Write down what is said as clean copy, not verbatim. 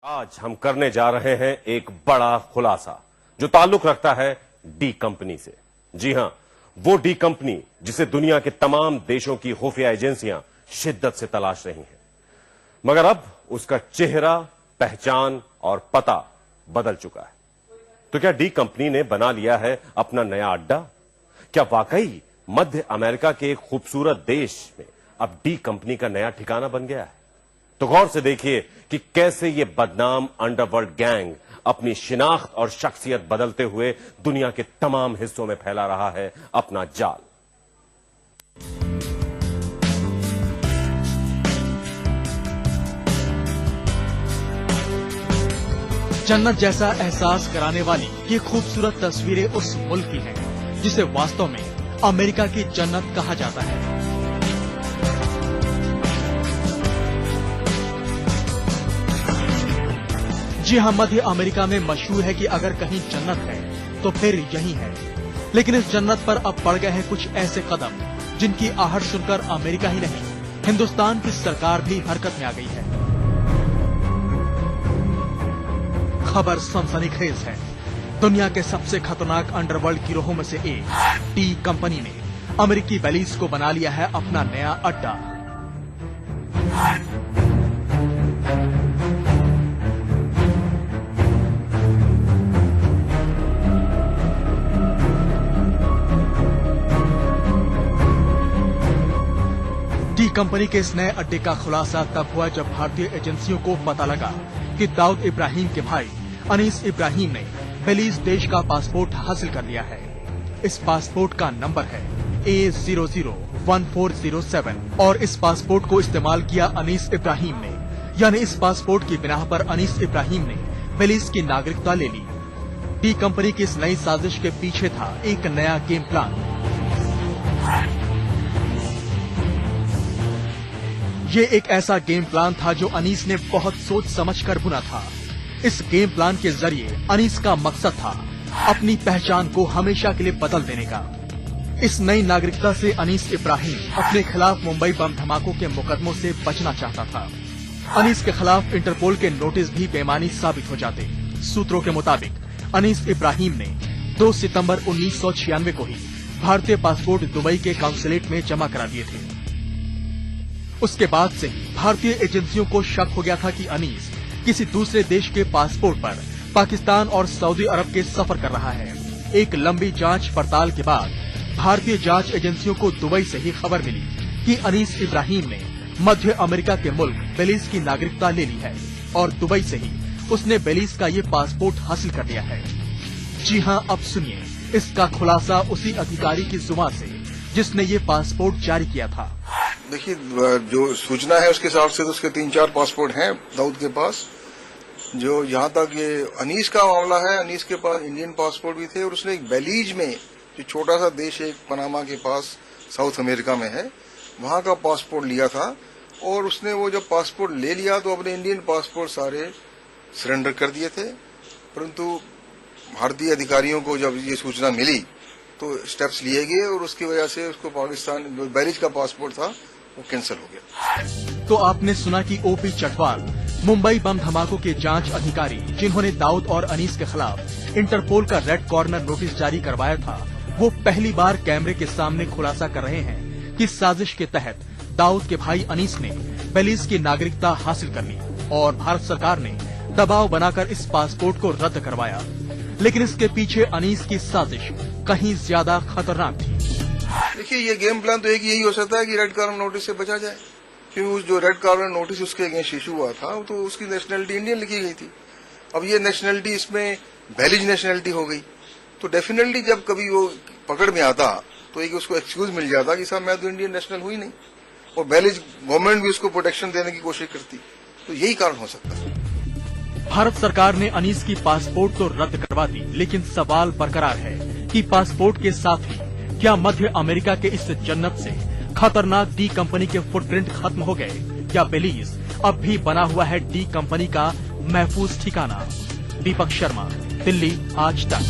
आज हम करने जा रहे हैं एक बड़ा खुलासा जो ताल्लुक रखता है डी कंपनी से। जी हां, वो डी कंपनी जिसे दुनिया के तमाम देशों की खुफिया एजेंसियां शिद्दत से तलाश रही हैं, मगर अब उसका चेहरा, पहचान और पता बदल चुका है। तो क्या डी कंपनी ने बना लिया है अपना नया अड्डा? क्या वाकई मध्य अमेरिका के एक खूबसूरत देश में अब डी कंपनी का नया ठिकाना बन गया है? तो गौर से देखिए कि कैसे ये बदनाम अंडरवर्ल्ड गैंग अपनी शिनाख्त और शख्सियत बदलते हुए दुनिया के तमाम हिस्सों में फैला रहा है अपना जाल। जन्नत जैसा एहसास कराने वाली ये खूबसूरत तस्वीरें उस मुल्क की हैं जिसे वास्तव में अमेरिका की जन्नत कहा जाता है। जी हां, मध्य अमेरिका में मशहूर है कि अगर कहीं जन्नत है तो फिर यही है। लेकिन इस जन्नत पर अब पड़ गए हैं कुछ ऐसे कदम जिनकी आहट सुनकर अमेरिका ही नहीं, हिंदुस्तान की सरकार भी हरकत में आ गई है। खबर सनसनीखेज है। दुनिया के सबसे खतरनाक अंडरवर्ल्ड गिरोहों में से एक डी कंपनी ने अमेरिकी बेलीज को बना लिया है अपना नया अड्डा। डी कंपनी के इस नए अड्डे का खुलासा तब हुआ जब भारतीय एजेंसियों को पता लगा कि दाऊद इब्राहिम के भाई अनीस इब्राहिम ने बेलीज देश का पासपोर्ट हासिल कर लिया है। इस पासपोर्ट का नंबर है A001407 और इस पासपोर्ट को इस्तेमाल किया अनीस इब्राहिम ने, यानी इस पासपोर्ट की बिना पर अनीस इब्राहिम ने बेलीज की नागरिकता ले ली। डी कंपनी की इस नई साजिश के पीछे था एक नया गेम प्लान। ये एक ऐसा गेम प्लान था जो अनीस ने बहुत सोच समझकर बुना था। इस गेम प्लान के जरिए अनीस का मकसद था अपनी पहचान को हमेशा के लिए बदल देने का। इस नई नागरिकता से अनीस इब्राहिम अपने खिलाफ मुंबई बम धमाकों के मुकदमों से बचना चाहता था। अनीस के खिलाफ इंटरपोल के नोटिस भी बेमानी साबित हो जाते। सूत्रों के मुताबिक अनीस इब्राहिम ने 2 सितंबर 1996 को ही भारतीय पासपोर्ट दुबई के काउंसुलेट में जमा करा दिए थे। उसके बाद से ही भारतीय एजेंसियों को शक हो गया था कि अनीस किसी दूसरे देश के पासपोर्ट पर पाकिस्तान और सऊदी अरब के सफर कर रहा है। एक लंबी जांच पड़ताल के बाद भारतीय जांच एजेंसियों को दुबई से ही खबर मिली कि अनीस इब्राहिम ने मध्य अमेरिका के मुल्क बेलीज की नागरिकता ले ली है और दुबई से ही उसने बेलीज का ये पासपोर्ट हासिल कर लिया है। जी हां, अब सुनिए इसका खुलासा उसी अधिकारी की जुबान से जिसने ये पासपोर्ट जारी किया था। देखिए, जो सूचना है उसके हिसाब से तो उसके 3-4 पासपोर्ट हैं दाऊद के पास। जो यहाँ तक ये अनीस का मामला है, अनीस के पास इंडियन पासपोर्ट भी थे और उसने एक बेलीज में, जो छोटा सा देश है पनामा के पास साउथ अमेरिका में है, वहाँ का पासपोर्ट लिया था। और उसने वो जब पासपोर्ट ले लिया तो अपने इंडियन पासपोर्ट सारे सरेंडर कर दिए थे। परंतु भारतीय अधिकारियों को जब ये सूचना मिली तो स्टेप्स लिए गए और उसकी वजह से उसको पाकिस्तान जो बेलीज का पासपोर्ट था वो कैंसिल हो गया। तो आपने सुना कि ओपी चटवाल, मुंबई बम धमाकों के जांच अधिकारी जिन्होंने दाऊद और अनीस के खिलाफ इंटरपोल का रेड कॉर्नर नोटिस जारी करवाया था, वो पहली बार कैमरे के सामने खुलासा कर रहे हैं कि साजिश के तहत दाऊद के भाई अनीस ने बेलीज की नागरिकता हासिल कर ली और भारत सरकार ने दबाव बनाकर इस पासपोर्ट को रद्द करवाया। लेकिन इसके पीछे अनीस की साजिश कहीं ज्यादा खतरनाक थी। देखिए, ये गेम प्लान तो एक यही हो सकता है कि रेड कॉर्नर नोटिस से बचा जाए, क्योंकि उस जो रेड कॉर्नर नोटिस उसके अगेंस्ट इशू हुआ था तो उसकी नेशनलिटी इंडियन लिखी गई थी। अब ये नेशनलिटी इसमें बेलीज नेशनलिटी हो गई तो डेफिनेटली जब कभी वो पकड़ में आता तो एक उसको एक्सक्यूज मिल जाता कि साहब मैं तो इंडियन नेशनल हुई नहीं, और बेलीज गवर्नमेंट भी उसको प्रोटेक्शन देने की कोशिश करती। तो यही कारण हो सकता है। भारत सरकार ने अनीस की पासपोर्ट तो रद्द करवा दी, लेकिन सवाल बरकरार है कि पासपोर्ट के साथ ही क्या मध्य अमेरिका के इस जन्नत से खतरनाक डी कंपनी के फुटप्रिंट खत्म हो गए? क्या बेलीज अब भी बना हुआ है डी कंपनी का महफूज ठिकाना? दीपक शर्मा, दिल्ली आज तक।